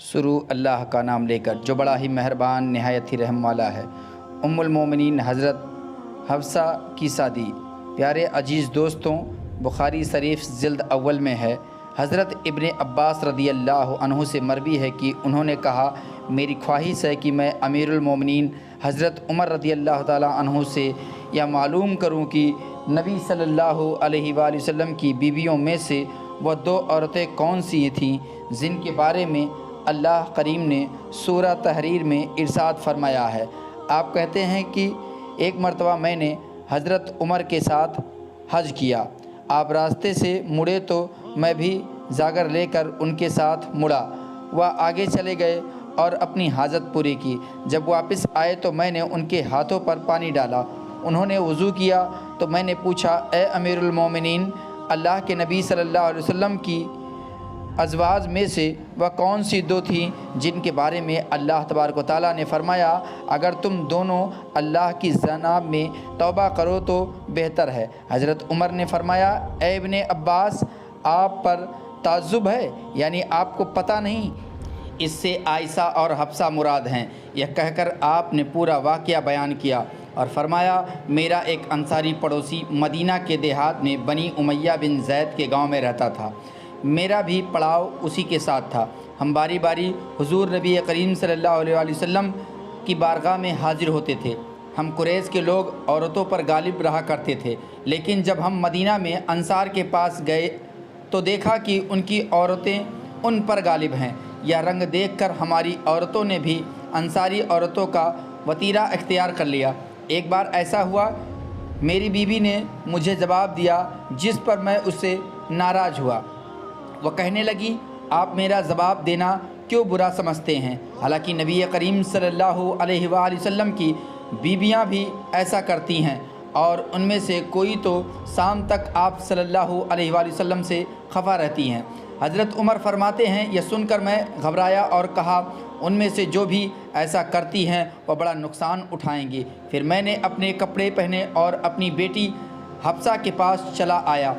شروع اللہ کا نام لے کر جو بڑا ہی مہربان نہایت ہی رحم والا ہے۔ ام المومنین حضرت حفصہ کی شادی۔ پیارے عزیز دوستوں، بخاری شریف جلد اول میں ہے، حضرت ابن عباس رضی اللہ عنہ سے مروی ہے کہ انہوں نے کہا، میری خواہش ہے کہ میں امیر المومنین حضرت عمر رضی اللہ تعالیٰ عنہ سے یہ معلوم کروں کہ نبی صلی اللہ علیہ وآلہ وسلم کی بیویوں میں سے وہ دو عورتیں کون سی تھیں جن کے بارے میں اللہ کریم نے سورہ تحریر میں ارشاد فرمایا ہے۔ آپ کہتے ہیں کہ ایک مرتبہ میں نے حضرت عمر کے ساتھ حج کیا، آپ راستے سے مڑے تو میں بھی زاگر لے کر ان کے ساتھ مڑا۔ وہ آگے چلے گئے اور اپنی حاجت پوری کی۔ جب واپس آئے تو میں نے ان کے ہاتھوں پر پانی ڈالا، انہوں نے وضو کیا تو میں نے پوچھا، اے امیر المومنین، اللہ کے نبی صلی اللہ علیہ وسلم کی ازواج میں سے وہ کون سی دو تھیں جن کے بارے میں اللہ تبارک و تعالیٰ نے فرمایا، اگر تم دونوں اللہ کی جناب میں توبہ کرو تو بہتر ہے؟ حضرت عمر نے فرمایا، اے ابن عباس، آپ پر تعجب ہے، یعنی آپ کو پتہ نہیں؟ اس سے عائشہ اور حفصہ مراد ہیں۔ یہ کہہ کر آپ نے پورا واقعہ بیان کیا اور فرمایا، میرا ایک انصاری پڑوسی مدینہ کے دیہات میں بنی امیہ بن زید کے گاؤں میں رہتا تھا، میرا بھی پڑاؤ اسی کے ساتھ تھا۔ ہم باری باری حضور نبی کریم صلی اللہ علیہ وآلہ وسلم کی بارگاہ میں حاضر ہوتے تھے۔ ہم قریش کے لوگ عورتوں پر غالب رہا کرتے تھے، لیکن جب ہم مدینہ میں انصار کے پاس گئے تو دیکھا کہ ان کی عورتیں ان پر غالب ہیں۔ یہ رنگ دیکھ کر ہماری عورتوں نے بھی انصاری عورتوں کا وتیرہ اختیار کر لیا۔ ایک بار ایسا ہوا، میری بیوی نے مجھے جواب دیا جس پر میں اس سے ناراض ہوا۔ وہ کہنے لگی، آپ میرا جواب دینا کیوں برا سمجھتے ہیں؟ حالانکہ نبی کریم صلی اللہ علیہ وآلہ وسلم کی بیویاں بھی ایسا کرتی ہیں، اور ان میں سے کوئی تو شام تک آپ صلی اللہ علیہ وآلہ وسلم سے خفا رہتی ہیں۔ حضرت عمر فرماتے ہیں، یہ سن کر میں گھبرایا اور کہا، ان میں سے جو بھی ایسا کرتی ہیں وہ بڑا نقصان اٹھائیں گی۔ پھر میں نے اپنے کپڑے پہنے اور اپنی بیٹی حفصہ کے پاس چلا آیا۔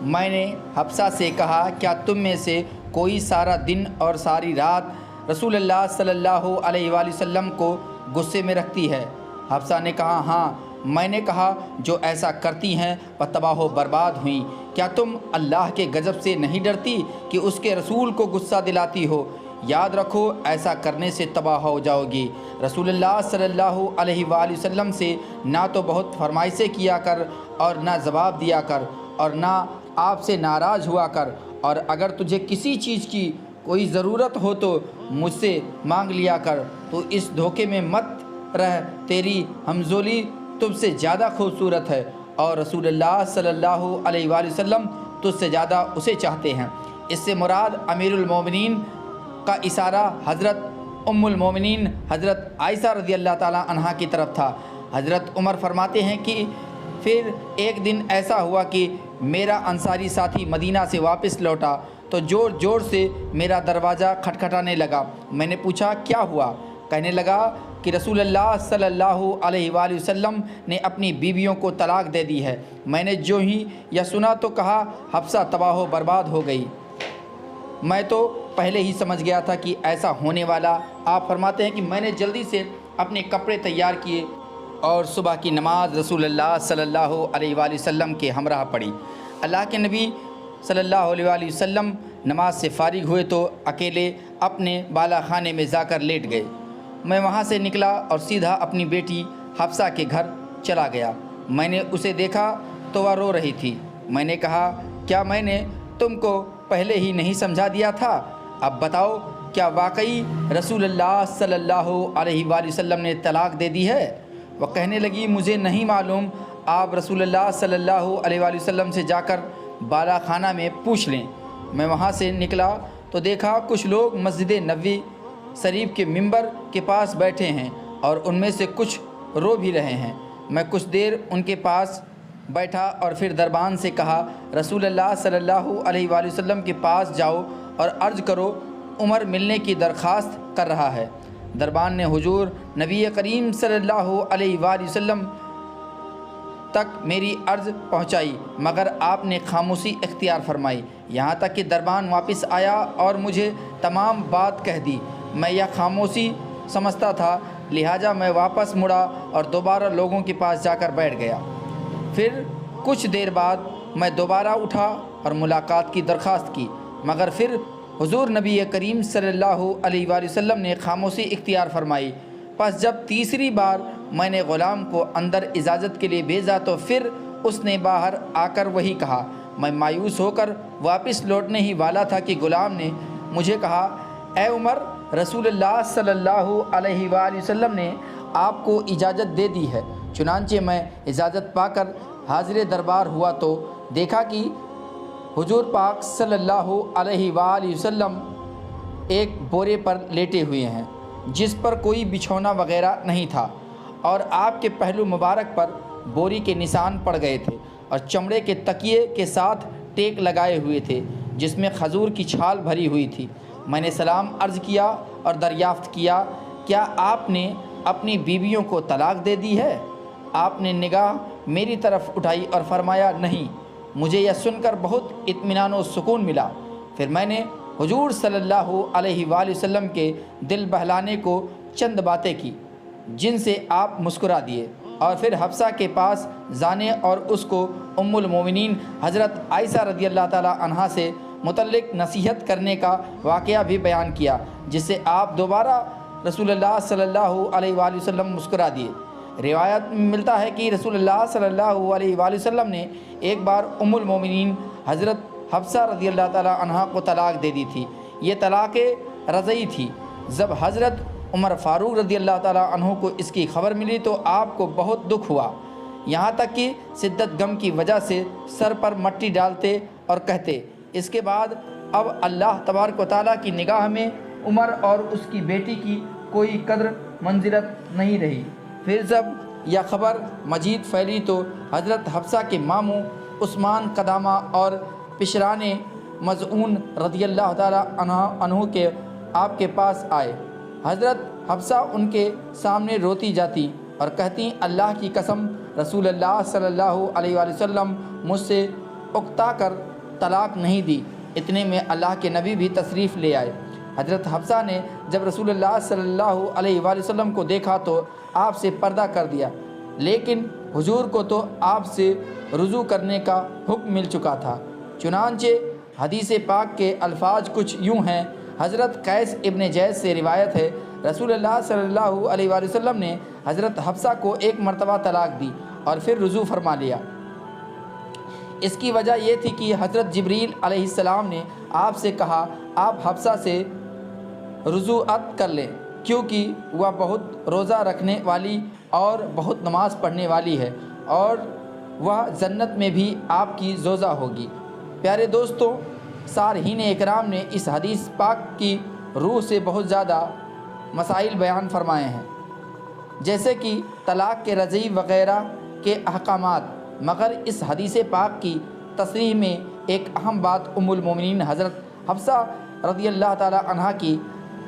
میں نے حفصہ سے کہا، کیا تم میں سے کوئی سارا دن اور ساری رات رسول اللہ صلی اللہ علیہ وآلہ وسلم کو غصے میں رکھتی ہے؟ حفصہ نے کہا، ہاں۔ میں نے کہا، جو ایسا کرتی ہیں وہ تباہ و برباد ہوئیں۔ کیا تم اللہ کے غضب سے نہیں ڈرتی کہ اس کے رسول کو غصہ دلاتی ہو؟ یاد رکھو، ایسا کرنے سے تباہ ہو جاؤ گی۔ رسول اللہ صلی اللہ علیہ وآلہ وسلم سے نہ تو بہت فرمائشیں کیا کر اور نہ جواب دیا کر، اور نہ آپ سے ناراض ہوا کر، اور اگر تجھے کسی چیز کی کوئی ضرورت ہو تو مجھ سے مانگ لیا کر۔ تو اس دھوکے میں مت رہ، تیری ہمزولی تجھ سے زیادہ خوبصورت ہے، اور رسول اللہ صلی اللہ علیہ وآلہ وسلم تجھ سے زیادہ اسے چاہتے ہیں۔ اس سے مراد امیر المومنین کا اشارہ حضرت ام المومنین حضرت عائشہ رضی اللہ تعالیٰ عنہا کی طرف تھا۔ حضرت عمر فرماتے ہیں کہ پھر ایک دن ایسا ہوا کہ میرا انصاری ساتھی مدینہ سے واپس لوٹا تو زور زور سے میرا دروازہ کھٹکھٹانے لگا۔ میں نے پوچھا، کیا ہوا؟ کہنے لگا کہ رسول اللہ صلی اللہ علیہ وآلہ وسلم نے اپنی بیویوں کو طلاق دے دی ہے۔ میں نے جو ہی یہ سنا تو کہا، حفصہ تباہ و برباد ہو گئی۔ میں تو پہلے ہی سمجھ گیا تھا کہ ایسا ہونے والا۔ آپ فرماتے ہیں کہ میں نے جلدی سے اپنے کپڑے تیار کیے اور صبح کی نماز رسول اللہ صلی اللہ علیہ وآلہ وسلم کے ہمراہ پڑھی۔ اللہ کے نبی صلی اللہ علیہ وآلہ وسلم نماز سے فارغ ہوئے تو اکیلے اپنے بالا خانے میں جا کر لیٹ گئے۔ میں وہاں سے نکلا اور سیدھا اپنی بیٹی حفصہ کے گھر چلا گیا۔ میں نے اسے دیکھا تو وہ رو رہی تھی۔ میں نے کہا، کیا میں نے تم کو پہلے ہی نہیں سمجھا دیا تھا؟ اب بتاؤ، کیا واقعی رسول اللہ صلی اللہ علیہ وآلہ وسلم نے طلاق دے دی ہے؟ وہ کہنے لگی، مجھے نہیں معلوم، آپ رسول اللہ صلی اللہ علیہ وآلہ وسلم سے جا کر بالا خانہ میں پوچھ لیں۔ میں وہاں سے نکلا تو دیکھا کچھ لوگ مسجد نبوی شریف کے ممبر کے پاس بیٹھے ہیں اور ان میں سے کچھ رو بھی رہے ہیں۔ میں کچھ دیر ان کے پاس بیٹھا اور پھر دربان سے کہا، رسول اللہ صلی اللہ علیہ وآلہ وسلم کے پاس جاؤ اور عرض کرو، عمر ملنے کی درخواست کر رہا ہے۔ دربان نے حضور نبی کریم صلی اللہ علیہ وآلہ وسلم تک میری عرض پہنچائی مگر آپ نے خاموشی اختیار فرمائی، یہاں تک کہ دربان واپس آیا اور مجھے تمام بات کہہ دی۔ میں یہ خاموشی سمجھتا تھا، لہٰذا میں واپس مڑا اور دوبارہ لوگوں کے پاس جا کر بیٹھ گیا۔ پھر کچھ دیر بعد میں دوبارہ اٹھا اور ملاقات کی درخواست کی، مگر پھر حضور نبی کریم صلی اللہ علیہ وآلہ وسلم نے خاموشی اختیار فرمائی۔ پس جب تیسری بار میں نے غلام کو اندر اجازت کے لیے بھیجا تو پھر اس نے باہر آ کر وہی کہا۔ میں مایوس ہو کر واپس لوٹنے ہی والا تھا کہ غلام نے مجھے کہا، اے عمر، رسول اللہ صلی اللہ علیہ وآلہ وسلم نے آپ کو اجازت دے دی ہے۔ چنانچہ میں اجازت پا کر حاضر دربار ہوا تو دیکھا کہ حضور پاک صلی اللہ علیہ وآلہ وسلم ایک بورے پر لیٹے ہوئے ہیں جس پر کوئی بچھونا وغیرہ نہیں تھا، اور آپ کے پہلو مبارک پر بوری کے نشان پڑ گئے تھے اور چمڑے کے تکیے کے ساتھ ٹیک لگائے ہوئے تھے جس میں کھجور کی چھال بھری ہوئی تھی۔ میں نے سلام عرض کیا اور دریافت کیا، کیا آپ نے اپنی بیویوں کو طلاق دے دی ہے؟ آپ نے نگاہ میری طرف اٹھائی اور فرمایا، نہیں۔ مجھے یہ سن کر بہت اطمینان و سکون ملا۔ پھر میں نے حضور صلی اللہ علیہ وآلہ وسلم کے دل بہلانے کو چند باتیں کی جن سے آپ مسکرا دیے، اور پھر حفصہ کے پاس جانے اور اس کو ام المومنین حضرت عائشہ رضی اللہ تعالی عنہا سے متعلق نصیحت کرنے کا واقعہ بھی بیان کیا، جس سے آپ دوبارہ رسول اللہ صلی اللہ علیہ وآلہ وسلم مسکرا دیے۔ روایت میں ملتا ہے کہ رسول اللہ صلی اللہ علیہ وآلہ وسلم نے ایک بار ام المومنین حضرت حفصہ رضی اللہ تعالی عنہا کو طلاق دے دی تھی۔ یہ طلاق رجعی تھی۔ جب حضرت عمر فاروق رضی اللہ تعالی عنہ کو اس کی خبر ملی تو آپ کو بہت دکھ ہوا، یہاں تک کہ شدت غم کی وجہ سے سر پر مٹی ڈالتے اور کہتے، اس کے بعد اب اللہ تبارک و تعالیٰ کی نگاہ میں عمر اور اس کی بیٹی کی کوئی قدر منزلت نہیں رہی۔ پھر جب یہ خبر مزید پھیلی تو حضرت حفصہ کے ماموں عثمان قدامہ اور پشران مظعون رضی اللہ تعالیٰ عنہ کے آپ کے پاس آئے۔ حضرت حفصہ ان کے سامنے روتی جاتی اور کہتی، اللہ کی قسم، رسول اللہ صلی اللہ علیہ وآلہ وسلم مجھ سے اکتا کر طلاق نہیں دی۔ اتنے میں اللہ کے نبی بھی تشریف لے آئے۔ حضرت حفصہ نے جب رسول اللہ صلی اللہ علیہ وآلہ وسلم کو دیکھا تو آپ سے پردہ کر دیا، لیکن حضور کو تو آپ سے رجوع کرنے کا حکم مل چکا تھا۔ چنانچہ حدیث پاک کے الفاظ کچھ یوں ہیں۔ حضرت قیس ابن زید سے روایت ہے، رسول اللہ صلی اللہ علیہ وآلہ وسلم نے حضرت حفصہ کو ایک مرتبہ طلاق دی اور پھر رجوع فرما لیا۔ اس کی وجہ یہ تھی کہ حضرت جبریل علیہ السلام نے آپ سے کہا، آپ حفصہ سے رجوعت کر لیں کیونکہ وہ بہت روزہ رکھنے والی اور بہت نماز پڑھنے والی ہے، اور وہ جنت میں بھی آپ کی زوجہ ہوگی۔ پیارے دوستوں، صارحین اکرام نے اس حدیث پاک کی روح سے بہت زیادہ مسائل بیان فرمائے ہیں، جیسے کہ طلاق کے رجعی وغیرہ کے احکامات، مگر اس حدیث پاک کی تصریح میں ایک اہم بات ام المومنین حضرت حفصہ رضی اللہ تعالی عنہا کی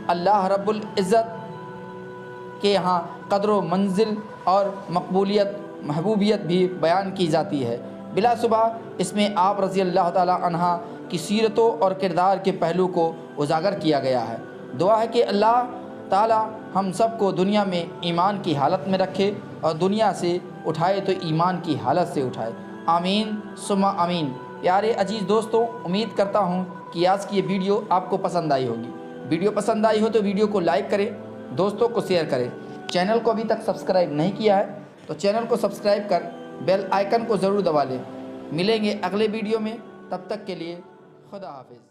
اللہ رب العزت کے ہاں قدر و منزل اور مقبولیت محبوبیت بھی بیان کی جاتی ہے۔ بلا شبہ اس میں آپ رضی اللہ تعالی عنہا کی سیرتوں اور کردار کے پہلو کو اجاگر کیا گیا ہے۔ دعا ہے کہ اللہ تعالی ہم سب کو دنیا میں ایمان کی حالت میں رکھے اور دنیا سے اٹھائے تو ایمان کی حالت سے اٹھائے۔ آمین ثم آمین۔ پیارے عزیز دوستوں، امید کرتا ہوں کہ آج کی یہ ویڈیو آپ کو پسند آئی ہوگی۔ ویڈیو پسند آئی ہو تو ویڈیو کو لائک کریں، دوستوں کو شیئر کریں۔ چینل کو ابھی تک سبسکرائب نہیں کیا ہے تو چینل کو سبسکرائب کر بیل آئیکن کو ضرور دبا لیں۔ ملیں گے اگلے ویڈیو میں، تب تک کے لیے خدا حافظ۔